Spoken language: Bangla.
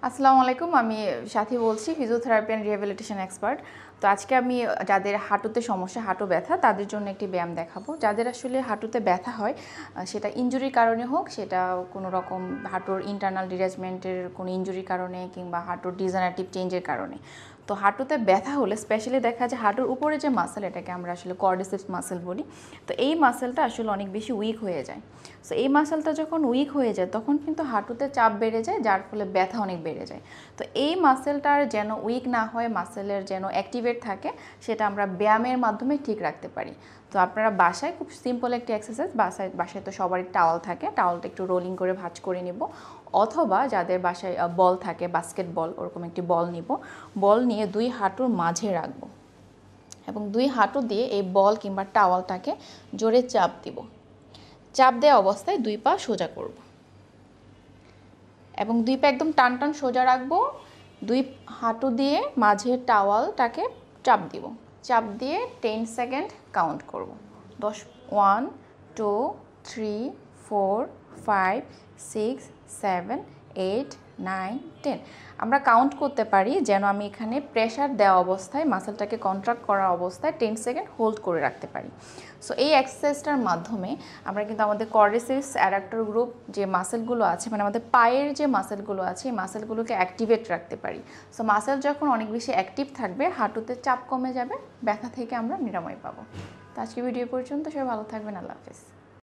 আসসালামু আলাইকুম, আমি সাথী বলছি, ফিজিওথেরাপি অ্যান্ড রিহ্যাবিলিটেশন এক্সপার্ট। তো আজকে আমি যাদের হাঁটুতে সমস্যা, হাঁটু ব্যথা, তাদের জন্য একটি ব্যায়াম দেখাবো। যাদের আসলে হাঁটুতে ব্যথা হয়, সেটা ইনজুরির কারণে হোক, সেটা কোনো রকম হাঁটুর ইন্টারনাল ডিটাচমেন্টের কোনো ইনজুরির কারণে কিংবা হাঁটুর ডিজেনারেটিভ চেঞ্জের কারণে। তো হাঁটুতে ব্যথা হলে স্পেশালি দেখা যায় হাঁটুর উপরে যে মাসেল, এটাকে আমরা আসলে কোয়াড্রিসেপস মাসেল বলি। তো এই মাসেলটা আসলে অনেক বেশি উইক হয়ে যায়। সো এই মাসেলটা যখন উইক হয়ে যায় তখন কিন্তু হাঁটুতে চাপ বেড়ে যায়, যার ফলে ব্যথা অনেক বেড়ে যায়। তো এই মাসেলটার যেন উইক না হয়, মাসেলের যেন অ্যাক্টিভেট থাকে, সেটা আমরা ব্যায়ামের মাধ্যমে ঠিক রাখতে পারি। তো আপনারা বাসায় খুব সিম্পল একটি এক্সারসাইজ, বাসায় তো সবারই টাওয়াল থাকে, টাওয়ালটা একটু রোলিং করে ভাঁজ করে নিব, অথবা যাদের বাসায় বল থাকে, বাস্কেটবল, ওরকম একটি বল নিব। বল নিয়ে দুই হাঁটুর মাঝে রাখবো এবং দুই হাঁটু দিয়ে এই বল কিংবা টাওয়ালটাকে জোরে চাপ দিব। চাপ দেওয়া অবস্থায় দুই পা সোজা করব এবং দুই পা একদম টান টান সোজা রাখবো। দুই হাঁটু দিয়ে মাঝের টাওয়ালটাকে চাপ দিব। চাপ দিয়ে 10 সেকেন্ড কাউন্ট করব। 10, 1, 2, 3, 4, 5, 6, 7, 8, 9, 10। আমরা কাউন্ট করতে পারি যেন আমি এখানে প্রেশার দেওয়া অবস্থায়, মাসেলটাকে কন্ট্রাক্ট করা অবস্থায় 10 সেকেন্ড হোল্ড করে রাখতে পারি। সো এই এক্সারসাইজটার মাধ্যমে আমরা কিন্তু আমাদের কোয়াড্রিসেপস অ্যাডাক্টর গ্রুপ যে মাসেলগুলো আছে, মানে আমাদের পায়ের যে মাসেলগুলো আছে, এই মাসেলগুলোকে অ্যাক্টিভেট রাখতে পারি। সো মাসেল যখন অনেক বেশি অ্যাক্টিভ থাকবে, হাঁটুতে চাপ কমে যাবে, ব্যথা থেকে আমরা নিরাময় পাবো। তো আজকে ভিডিও পর্যন্ত, সবাই ভালো থাকবেন, আল্লাহ হাফেজ।